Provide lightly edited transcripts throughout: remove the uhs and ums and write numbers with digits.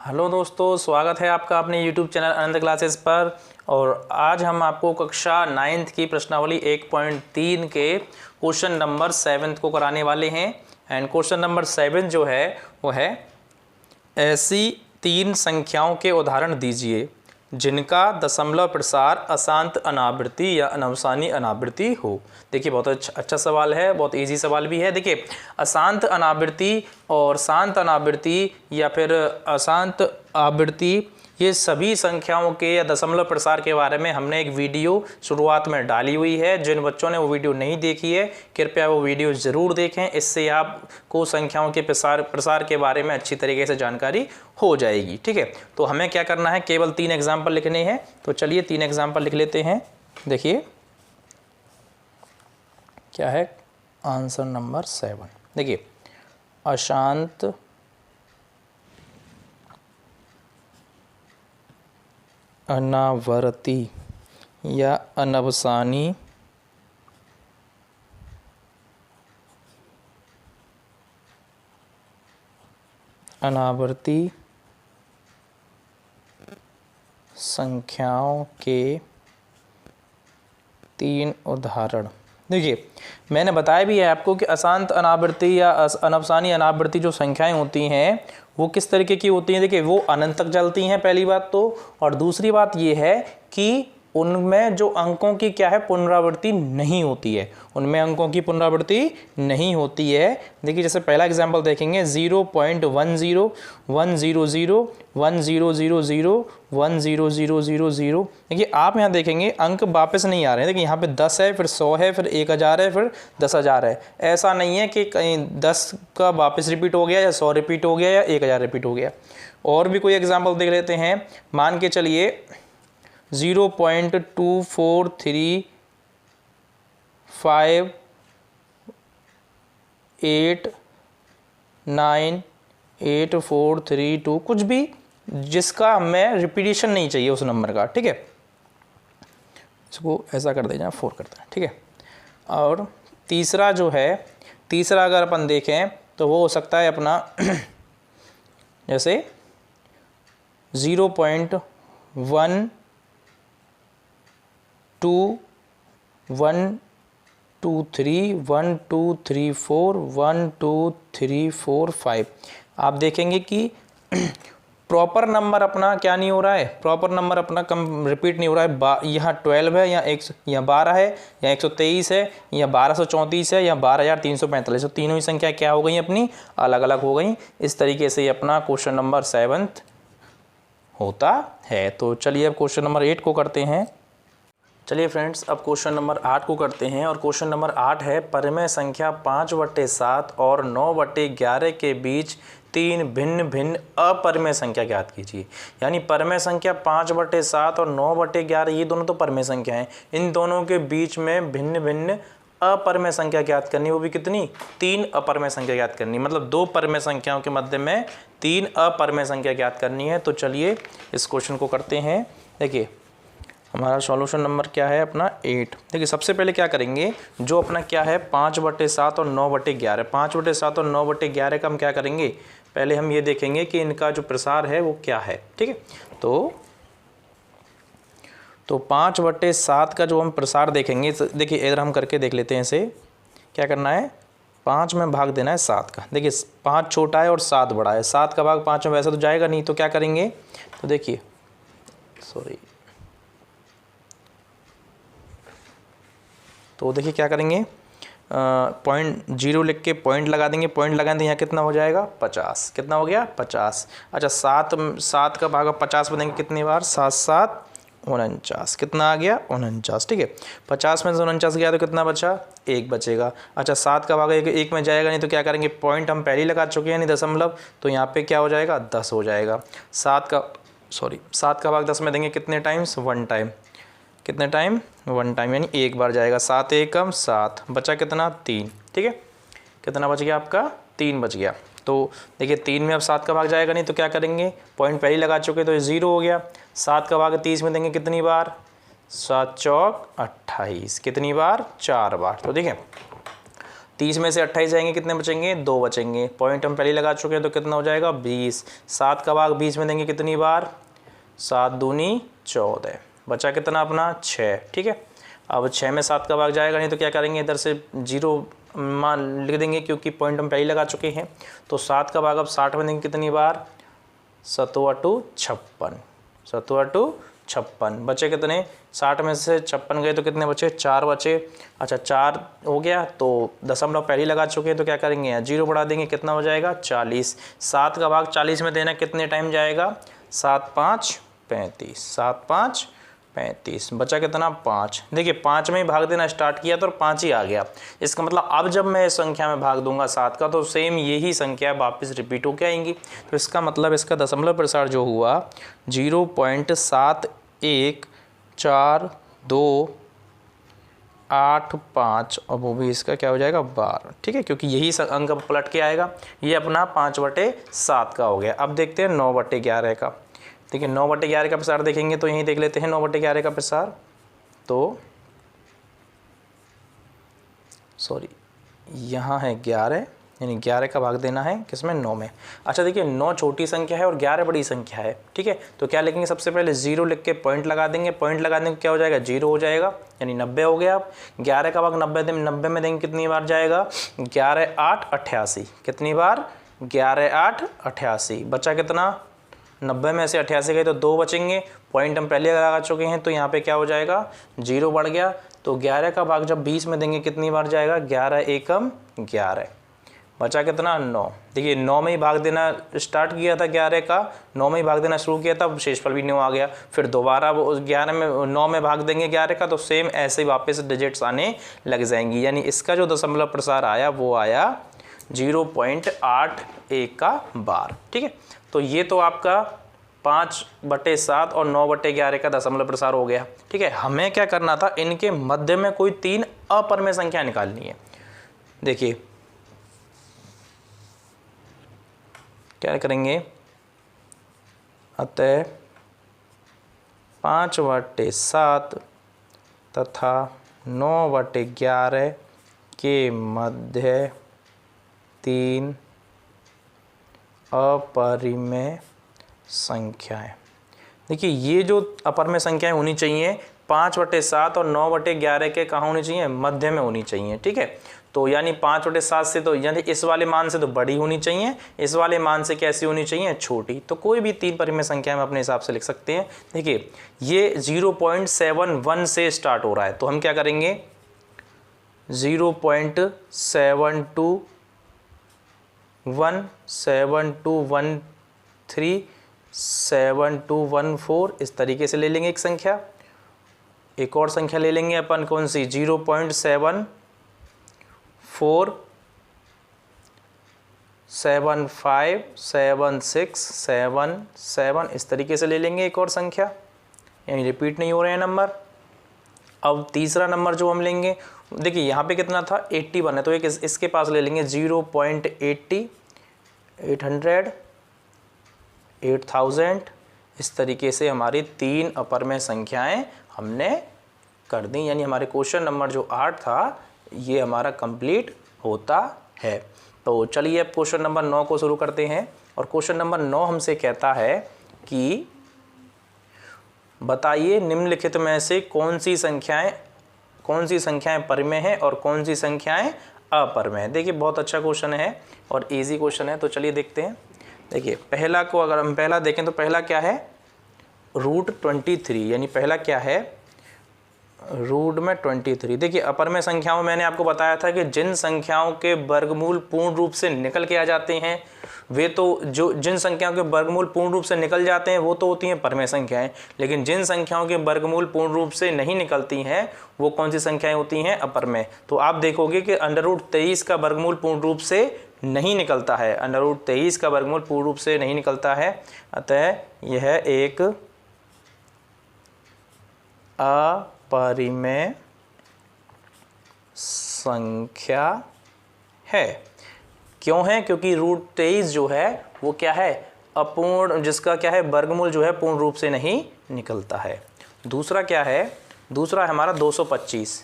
Hello दोस्तों, स्वागत है आपका अपने YouTube चैनल आनंद क्लासेस पर। और आज हम आपको कक्षा 9th की प्रश्नावली 1.3 के क्वेश्चन नंबर 7 को कराने वाले हैं। एंड क्वेश्चन नंबर 7 जो है वो है, ऐसी 3 संख्याओं के उदाहरण दीजिए जिनका दशमलव प्रसार अशांत अनावृत्ति या अनवसानी अनावृत्ति हो। देखिए, बहुत अच्छा सवाल है, बहुत इजी सवाल भी है। देखिए, अशांत अनावृत्ति और शांत अनावृत्ति या फिर अशांत आवृत्ति, ये सभी संख्याओं के या दशमलव प्रसार के बारे में हमने एक वीडियो शुरुआत में डाली हुई है। जिन बच्चों ने वो वीडियो नहीं देखी है, कृपया वो वीडियो ज़रूर देखें। इससे आपको संख्याओं के प्रसार के बारे में अच्छी तरीके से जानकारी हो जाएगी। ठीक है, तो हमें क्या करना है, केवल 3 एग्जाम्पल लिखने हैं। तो चलिए 3 एग्जाम्पल लिख लेते हैं। देखिए क्या है आंसर नंबर 7। देखिए, अशांत अनावर्ती या अनवसानी अनावर्ती संख्याओं के 3 उदाहरण। देखिए, मैंने बताया भी है आपको कि अशांत अनावृत्ति या अनवसानी अनावृत्ति जो संख्याएं होती हैं वो किस तरीके की होती हैं। देखिए, वो अनंत तक चलती हैं, पहली बात तो। और दूसरी बात ये है कि उनमें जो अंकों की क्या है, पुनरावृत्ति नहीं होती है। उनमें अंकों की पुनरावृत्ति नहीं होती है। देखिए, जैसे पहला एग्जांपल देखेंगे, 0.10 100 1000 10000। देखिए, आप यहाँ देखेंगे अंक वापस नहीं आ रहे हैं। देखिए, यहाँ पे 10 है, फिर 100 है, फिर 1000 है, फिर 10,000 है। ऐसा नहीं है कि कहीं 10 का वापस रिपीट हो गया या 100 रिपीट हो गया या 1000 रिपीट हो गया। और भी कोई एग्जाम्पल देख लेते हैं। मान के चलिए 0.243589843 कुछ भी जिसका हमें रिपीटिशन नहीं चाहिए उस नंबर का। ठीक है, इसको ऐसा कर दे, 4 करते हैं। ठीक है, और तीसरा जो है, तीसरा अगर अपन देखें तो वो हो सकता है अपना जैसे 0.1212312341234 आप देखेंगे कि प्रॉपर नंबर अपना क्या नहीं हो रहा है, प्रॉपर नंबर अपना कम रिपीट नहीं हो रहा है। यहाँ 12 है, यहाँ 12 है, या 123 है, या 1234 है, या 12,345। तो तीनों ही संख्या क्या हो गई अपनी, अलग अलग हो गई। इस तरीके से ये अपना क्वेश्चन नंबर 7 होता है। तो चलिए अब क्वेश्चन नंबर 8 को करते हैं। चलिए फ्रेंड्स, अब क्वेश्चन नंबर 8 को करते हैं। और क्वेश्चन नंबर 8 है, परिमेय संख्या 5/7 और 9/11 के बीच 3 भिन्न भिन्न अपरिमेय संख्या ज्ञात कीजिए। यानी परिमेय संख्या 5/7 और 9/11, ये दोनों तो परिमेय संख्या हैं। इन दोनों के बीच में भिन्न भिन्न अपरिमेय संख्या ज्ञात करनी, वो भी कितनी, 3 अपरिमेय संख्या ज्ञात करनी। मतलब 2 परिमेय संख्याओं के मध्य में 3 अपरिमेय संख्या ज्ञात करनी है। तो चलिए इस क्वेश्चन को करते हैं। देखिए, हमारा सॉल्यूशन नंबर क्या है अपना 8। देखिए, सबसे पहले क्या करेंगे, जो अपना क्या है 5/7 और 9/11, 5/7 और 9/11 का हम क्या करेंगे, पहले हम ये देखेंगे कि इनका जो प्रसार है वो क्या है। ठीक है, तो 5/7 का जो हम प्रसार देखेंगे, देखिए इधर हम करके देख लेते हैं। इसे क्या करना है, 5 में भाग देना है 7 का। देखिए, 5 छोटा है और 7 बड़ा है। 7 का भाग 5 में वैसे तो जाएगा नहीं, तो क्या करेंगे, तो देखिए तो देखिए क्या करेंगे, 0.0 लिख के पॉइंट लगा देंगे। पॉइंट लगाएंगे, यहाँ कितना हो जाएगा, 50। कितना हो गया, 50। अच्छा, 7 का भाग 50 में देंगे कितनी बार, 7 7 49। कितना आ गया, 49। ठीक है, 50 में से 49 गया तो कितना बचा, 1 बचेगा। अच्छा, 7 का भाग 1 में जाएगा नहीं, तो क्या करेंगे, पॉइंट हम पहले ही लगा चुके हैं, नहीं दशमलव, तो यहाँ पे क्या हो जाएगा, 10 हो जाएगा। 7 का भाग 10 में देंगे कितने टाइम्स, 1 टाइम। कितने टाइम, 1 टाइम, यानी 1 बार जाएगा। 7 एकम 7, बचा कितना, 3। ठीक है, कितना बच गया आपका, 3 बच गया। तो देखिए, 3 में अब 7 का भाग जाएगा नहीं, तो क्या करेंगे, पॉइंट पहले लगा चुके तो ये 0 हो गया। 7 का भाग 30 में देंगे कितनी बार, 7 चौक 28। कितनी बार, 4 बार। तो देखिए 30 में से 28 जाएंगे, कितने बचेंगे? 2 बचेंगे। पॉइंट हम पहले लगा चुके हैं, तो कितना हो जाएगा? 20। 7 का भाग 20 में देंगे कितनी बार? 7 दूनी 14, बचा कितना अपना? 6। ठीक है, अब 6 में 7 का भाग जाएगा नहीं तो क्या करेंगे? इधर से 0 मान लिख देंगे, क्योंकि पॉइंट हम पहले लगा चुके हैं। तो 7 का भाग अब 60 में देंगे कितनी बार? 7 × 56, 7 × 56, बचे कितने? 60 में से 56 गए तो कितने बचे? 4 बचे। अच्छा 4 हो गया, तो दशमलव पहले लगा चुके हैं, तो क्या करेंगे? यहाँ 0 बढ़ा देंगे, कितना हो जाएगा? 40। 7 का भाग 40 में देना कितने टाइम जाएगा? 7 × 5 = 35, 7 × 5 = 35, बचा कितना? 5। देखिए 5 में ही भाग देना स्टार्ट किया तो 5 ही आ गया। इसका मतलब अब जब मैं इस संख्या में भाग दूंगा 7 का, तो सेम यही संख्या वापस रिपीट होकर आएंगी। तो इसका मतलब इसका दशमलव प्रसार जो हुआ 0.714285, और वो भी इसका क्या हो जाएगा? 12। ठीक है, क्योंकि यही अंक पलट के आएगा। ये अपना 5/7 का हो गया। अब देखते हैं 9/11 का। देखिए 9/11 का प्रसार देखेंगे तो यहीं देख लेते हैं 9/11 का प्रसार। तो सॉरी, यहाँ है 11, यानी 11 का भाग देना है किसमें? 9 में। अच्छा देखिए 9 छोटी संख्या है और 11 बड़ी संख्या है। ठीक है, तो क्या लिखेंगे? सबसे पहले 0 लिख के पॉइंट लगा देंगे। पॉइंट लगा देंगे क्या हो जाएगा? 0 हो जाएगा, यानी 90 हो गया। अब 11 का भाग 90 में देंगे कितनी बार जाएगा? 11 × 8 = 88, कितनी बार? 11 × 8 = 88, बचा कितना? 90 में से 88 गए तो 2 बचेंगे। पॉइंट हम पहले लगा चुके हैं, तो यहाँ पे क्या हो जाएगा? 0 बढ़ गया। तो 11 का भाग जब 20 में देंगे कितनी बार जाएगा? 11 × 1 = 11, बचा कितना? 9। देखिए 9 में ही भाग देना स्टार्ट किया था, 11 का 9 में ही भाग देना शुरू किया था, शेषफल भी 9 आ गया। फिर दोबारा 11 में 9 में भाग देंगे 11 का, तो सेम ऐसे ही वापस डिजिट्स आने लग जाएंगी। यानी इसका जो दशमलव प्रसार आया वो आया 0.81 ठीक है, तो ये तो आपका 5/7 और 9/11 का दशमलव प्रसार हो गया। ठीक है, हमें क्या करना था? इनके मध्य में कोई 3 अपरिमेय संख्या निकालनी है। देखिए क्या करेंगे? अतः 5/7 तथा 9/11 के मध्य 3 अपरिमेय संख्याएं। देखिए ये जो अपरिमेय संख्याएं होनी चाहिए 5/7 और 9/11 के कहाँ होनी चाहिए? मध्य में होनी चाहिए। ठीक है, तो यानी 5/7 से तो यानी इस वाले मान से तो बड़ी होनी चाहिए, इस वाले मान से कैसी होनी चाहिए? छोटी। तो कोई भी 3 परिमेय संख्या हम अपने हिसाब से लिख सकते हैं। देखिए ये 0.71 से स्टार्ट हो रहा है, तो हम क्या करेंगे? 0.72 1 7213 7214 इस तरीके से ले लेंगे एक संख्या। एक और संख्या ले लेंगे अपन, कौन सी? 0.74 75 76 77 इस तरीके से ले लेंगे एक और संख्या, यानी रिपीट नहीं हो रहे हैं नंबर। अब तीसरा नंबर जो हम लेंगे, देखिए यहाँ पे कितना था? 81 है, तो एक इसके पास ले लेंगे 0.80 800 8000 इस तरीके से हमारी 3 अपरिमेय संख्याएं हमने कर दी। यानी हमारे क्वेश्चन नंबर जो 8 था ये हमारा कंप्लीट होता है। तो चलिए अब क्वेश्चन नंबर 9 को शुरू करते हैं। और क्वेश्चन नंबर 9 हमसे कहता है कि बताइए निम्नलिखित में से कौन सी संख्याएं परिमेय हैं और कौन सी संख्याएं अपरिमेय हैं। देखिए बहुत अच्छा क्वेश्चन है और इजी क्वेश्चन है, तो चलिए देखते हैं। देखिए पहला को अगर हम पहला देखें तो पहला क्या है? √23, यानी पहला क्या है? रूट में 23। देखिए अपरिमेय संख्याओं में मैंने आपको बताया था कि जिन संख्याओं के वर्गमूल पूर्ण रूप से निकल के आ जाते हैं वे तो जिन संख्याओं के वर्गमूल पूर्ण रूप से निकल जाते हैं वो तो होती हैं परिमेय संख्याएं, लेकिन जिन संख्याओं के वर्गमूल पूर्ण रूप से नहीं निकलती हैं वो कौन सी संख्याएं होती हैं? अपरिमेय। तो आप देखोगे कि √23 का वर्गमूल पूर्ण रूप से नहीं निकलता है, √23 का वर्गमूल पूर्ण रूप से नहीं निकलता है, अतः यह एक अपरिमेय संख्या है। क्यों है? क्योंकि √23 जो है वो क्या है? अपूर्ण, जिसका क्या है? वर्गमूल जो है पूर्ण रूप से नहीं निकलता है। दूसरा क्या है? दूसरा है हमारा 225।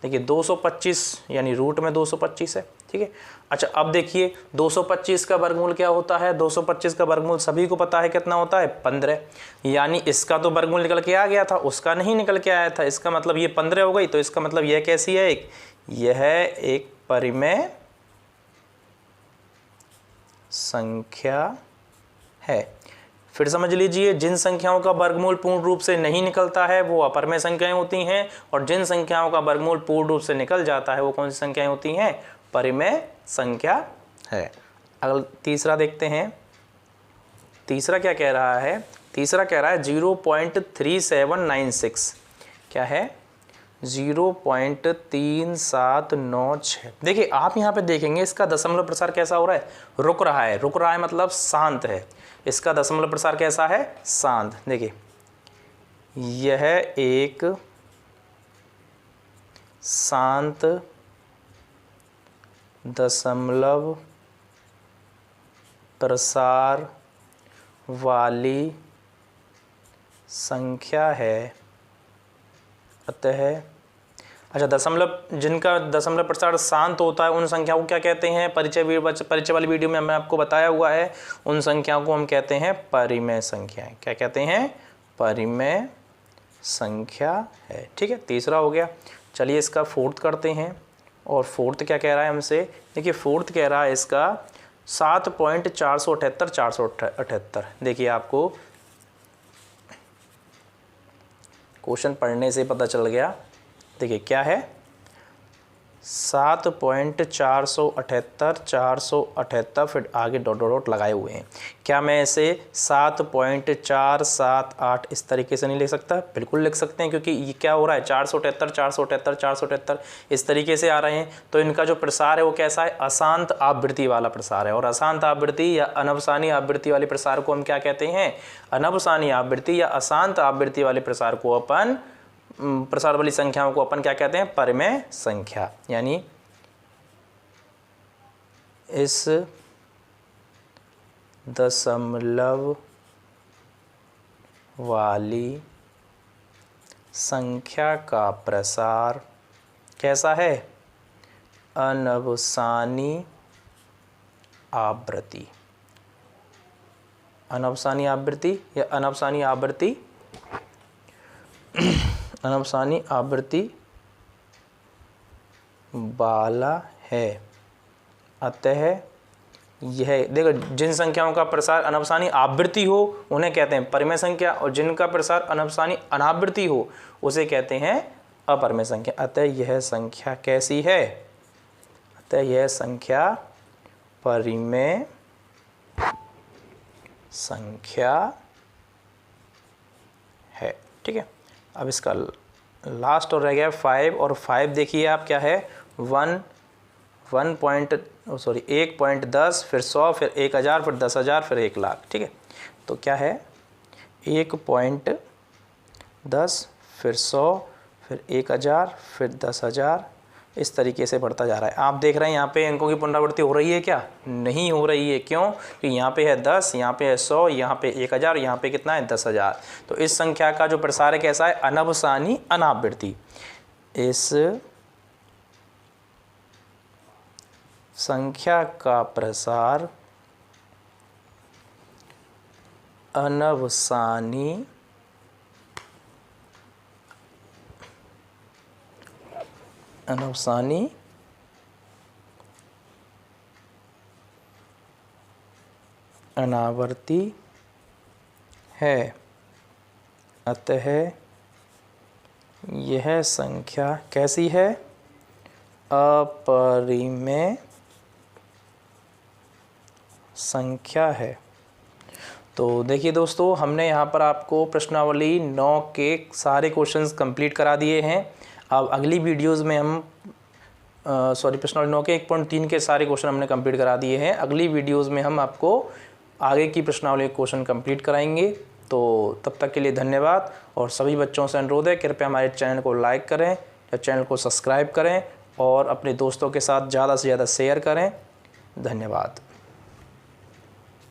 देखिए 225 यानी रूट में 225 है, ठीक है। अच्छा अब देखिए 225 का वर्गमूल क्या होता है, 225 का वर्गमूल सभी को पता है कितना होता है 15, यानी इसका तो वर्गमूल निकल के आ गया था, उसका नहीं निकल के आया था, इसका मतलब ये 15 हो गई। तो इसका मतलब यह कैसी है, यह एक परिमेय संख्या है। फिर समझ लीजिए, जिन संख्याओं का वर्गमूल पूर्ण रूप से नहीं निकलता है वो अपरिमेय संख्याएं होती हैं, और जिन संख्याओं का वर्गमूल पूर्ण रूप से निकल जाता है वो कौन सी संख्याएं होती हैं, परिमेय संख्या है। अगला तीसरा देखते हैं, तीसरा क्या कह रहा है, तीसरा कह रहा है 0.3796, क्या है 0.3796। देखिए आप यहाँ पे देखेंगे इसका दशमलव प्रसार कैसा हो रहा है, रुक रहा है, रुक रहा है मतलब शांत है, इसका दशमलव प्रसार कैसा है, शांत। देखिए यह एक शांत दशमलव प्रसार वाली संख्या है, अतः अच्छा दशमलव, जिनका दशमलव प्रसार शांत होता है उन संख्याओं को क्या कहते हैं, परिचय वाली वीडियो में हमने आपको बताया हुआ है, उन संख्याओं को हम कहते हैं परिमेय संख्याएं। क्या कहते हैं, परिमेय संख्या है, ठीक है। तीसरा हो गया। चलिए इसका फोर्थ करते हैं, और फोर्थ क्या कह रहा है हमसे, देखिए फोर्थ कह रहा है इसका 7.478। देखिए आपको क्वेश्चन पढ़ने से पता चल गया। देखिए क्या है 7.478 फिर आगे डॉट डॉट डॉट लगाए हुए हैं। क्या मैं इसे 7.478 इस तरीके से नहीं लिख सकता, बिल्कुल लिख सकते हैं, क्योंकि ये क्या हो रहा है 478 इस तरीके से आ रहे हैं। तो इनका जो प्रसार है वो कैसा है, अशांत आवृत्ति वाला प्रसार है, और अशांत आवृत्ति या अनवसानी आवृत्ति वाले प्रसार को हम क्या कहते हैं, अनवसानी आवृत्ति या अशांत आवृत्ति वाले प्रसार को अपन, प्रसार वाली संख्याओं को अपन क्या कहते हैं, परिमेय संख्या। यानी इस दशमलव वाली संख्या का प्रसार कैसा है, अनवसानी आवृत्ति, अनवसानी आवृत्ति या अनवसानी आवृत्ति, अनवसानी आवृत्ति वाला है। अतः यह देखो, जिन संख्याओं का प्रसार अनवसानी आवृत्ति हो उन्हें कहते हैं परिमेय संख्या, और जिनका प्रसार अनवसानी अनावृत्ति हो उसे कहते हैं अपरिमेय संख्या। अतः यह संख्या कैसी है, अतः यह संख्या परिमेय संख्या है, ठीक है। अब इसका लास्ट और रह गया 5, और 5 देखिए आप क्या है 1.10 फिर 100 फिर 1000 फिर 10,000 फिर 1 लाख, ठीक है। तो क्या है 1.10 फिर 100 फिर 1000 फिर 10,000, इस तरीके से बढ़ता जा रहा है। आप देख रहे हैं यहाँ पे अंकों की पुनरावृत्ति हो रही है क्या, नहीं हो रही है। क्यों, कि यहाँ पे है 10, यहाँ पे है 100, यहाँ पे 1000, यहाँ पे कितना है 10,000। तो इस संख्या का जो प्रसार है कैसा है, अनवसानी अनावृत्ति। इस संख्या का प्रसार अनवसानी अनावर्ती है। अतः यह संख्या कैसी है, अपरिमेय संख्या है। तो देखिए दोस्तों, हमने यहाँ पर आपको प्रश्नावली 9 के सारे क्वेश्चंस कंप्लीट करा दिए हैं। अब अगली वीडियोस में हम प्रश्नावली 9 के 1.3 के सारे क्वेश्चन हमने कंप्लीट करा दिए हैं। अगली वीडियोस में हम आपको आगे की प्रश्नावली क्वेश्चन कंप्लीट कराएंगे। तो तब तक के लिए धन्यवाद, और सभी बच्चों से अनुरोध है कृपया हमारे चैनल को लाइक करें या चैनल को सब्सक्राइब करें, और अपने दोस्तों के साथ ज़्यादा से ज़्यादा शेयर करें। धन्यवाद।